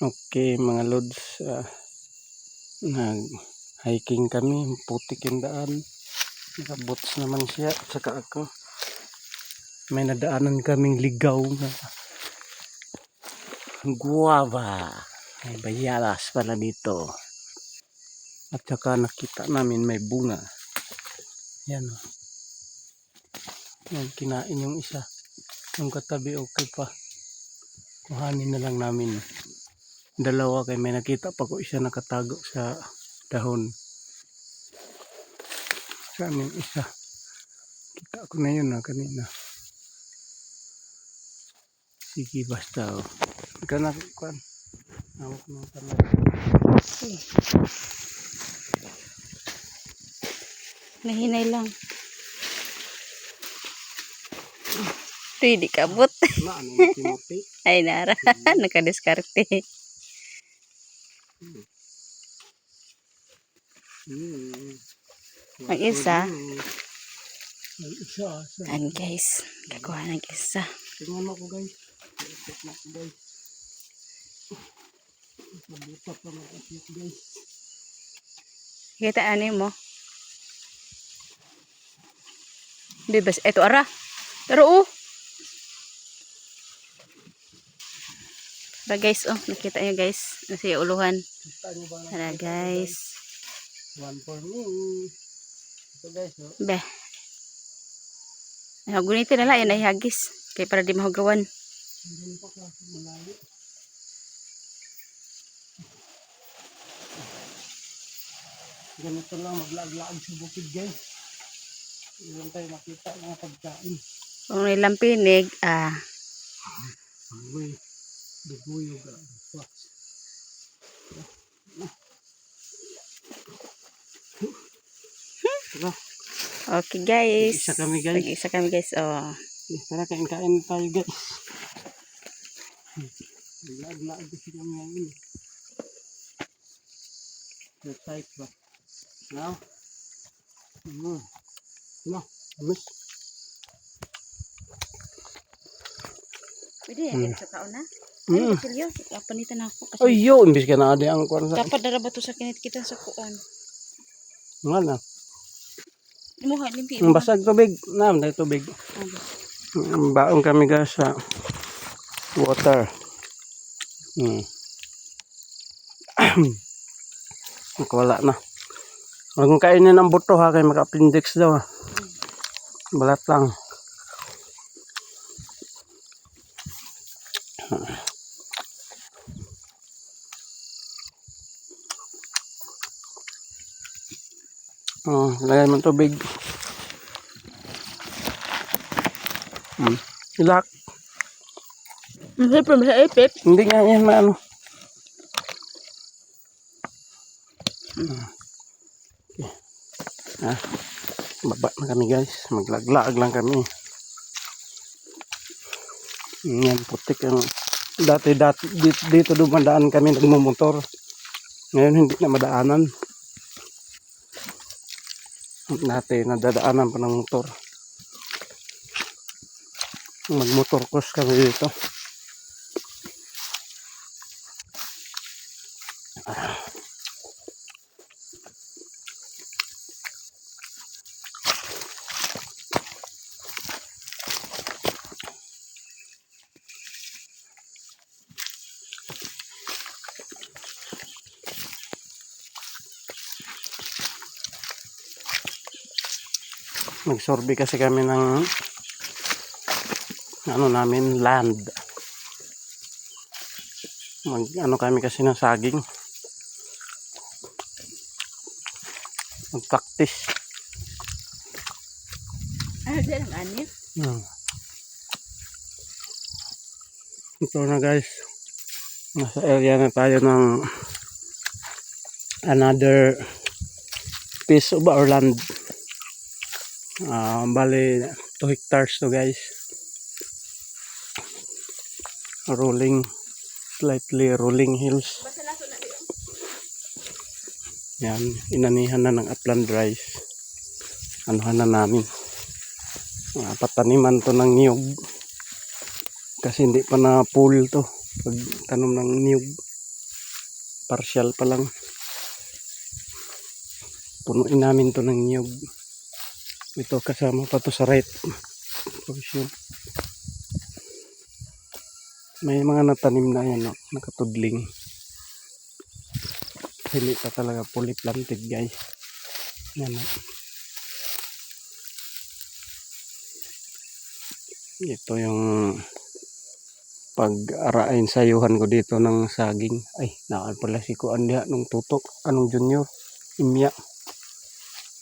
Okay mga lods, nag-hiking kami, putik yung daan, nakabots naman siya, saka ako. May nadaanan kaming ligaw na guava, may bayalas pala dito. At saka nakita namin may bunga. Yan o. Yan, kinain yung isa. Yung katabi okay pa. Kuhanin na lang namin. Dalawa kay may nakita pa ko isa nakatago sa dahon. Sa amin isa. Kita ko na yun kanina. Sige basta o. Ikaw kuan. Hawak mo pala. Nahinay lang. Ito hindi kabot. Ay nara. Nakadiskarte. Ang isa. Ayan guys. Kakuha ng isa. Tingnan mo ko guys. Check na ko guys. Mabuta pa mag-upload guys. Kita ano mo? Bebas. Ito ara. Pero guys, nakita nyo guys. Nasa uluhan. Tara guys. One for me. Ito guys, no? Beh. Gunitin na lang. Yan ay hagis. Kaya para di mahugawan. Hindi pa kasi malayo. Ganito lang maglag-lag sa bukid guys. Ilan tayo makita ng pagkain. Kung nilang pinig, Uy, bubuyog ang fox. okay guys. Isa kami guys. Isa kami guys. Tara kain-kain tayo guys. Lag-lag kasi kami ngayon. The type ba? Now? No, amis. Pwede yan sa taon na. Ay, Basilio, panitan ako. Ay, yo, imbis ka na adi ang kuwan sa... Dapat daraba to sa kinit kita sa kuan. Nga na. Imuha, limpi. Basag tubig. Naam, dahil tubig. Baon kami guys sa water. Wala na. Huwag kainin ng buto ha, kaya maka-appendix daw ha. Balat lang. Lagay mo tubig. Ilak. Mahipip. Hindi nga yan maano. Baba na kami guys. Maglaglag lang kami. Yan, putik yung dati dito dumadaan kami nagmumotor. Ngayon hindi na madaanan. Dati nadadaanan pa ng motor. Magmotor course kami dito. Nagsorbi kasi kami ng namin land. Kami kasi ng saging. Mag-practice. Diyan ang anit. Ito na guys. Nasa area na tayo ng another piece of our land. Bali 2 hectares to guys. Slightly rolling hills. Yan, inanihan na ng upland rice. Anuhan na namin. Pataniman to ng niyog. Kasi hindi pa na full to. Pag tanom ng niyog. Partial pa lang. Punuin namin to ng niyog. Ito kasama pa to sa right portion. May mga natanim na yan, no? Nakatudling. Hindi pa talaga fully planted, guys. Yan, no? Ito yung pag-arain sayuhan ko dito ng saging. Ay, naan pala si Kuan diha nung tutok. Anong junior? Imya.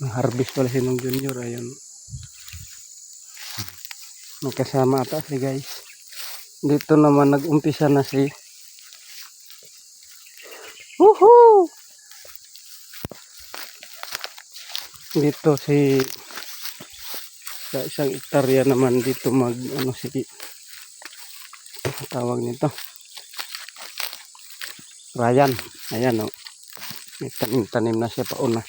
Nang harvest pala si nung junior. Ayun. Magkasama ata si guys. Dito naman nag-umpisa na si Woohoo! Dito si sa isang hektarya naman dito mag ano si tawag nito Ryan. Ayan, oh. May tanim na siya pauna.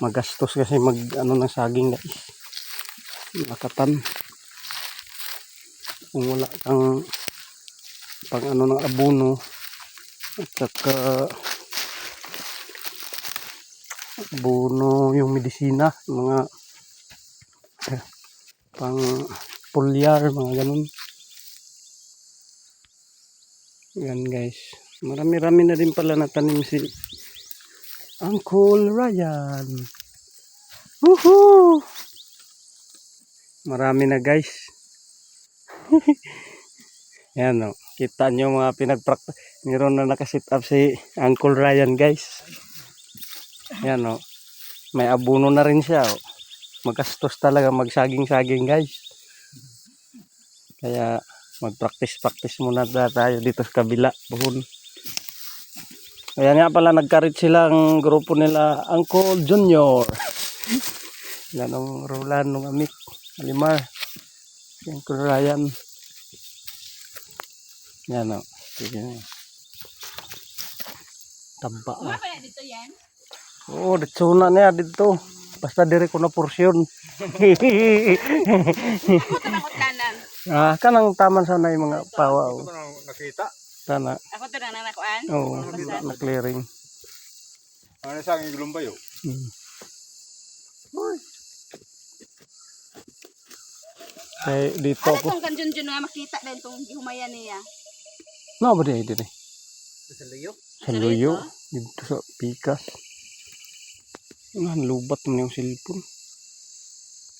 Magastos kasi mag ano ng saging, guys. Nakatan. Kung wala kang pang ano ng abono at saka abono yung medisina, mga pang pulyar, mga ganun. Yan, guys. Marami-rami na din pala natanim si Uncle Ryan. Woohoo! Marami na, guys. Yan, o. Kita nyo mga pinagpraktis. Meron na nakasit up si Uncle Ryan, guys. Yan, o. May abono na rin siya, o. Magastos talaga magsaging-saging, guys. Kaya mag-practice muna tayo dito sa kabila, buhon. Kaya nga pala nagkarit silang grupo nila Uncle Junior. Yan ang Roland ng Amik, Alimar, si Uncle Ryan. Yan, o. Sige. Tamba. Mga pala dito yan? Oo, dito na niya dito. Basta diri ko na porsyon. Ako ito nakutlanan. Kanang taman sana yung mga pawa. Ito ba nakita? Sana. Ako ito nang nakuan. Oo, na-clearing. Ano sa aking gulumbay, oh? Kaya dito Ano ako. itong kanjun-jun nga makita dahil itong humayan niya? No, ba di dire? Sa layo? Sa luyo. Dito sa pikas. Lubat mo yung cellphone.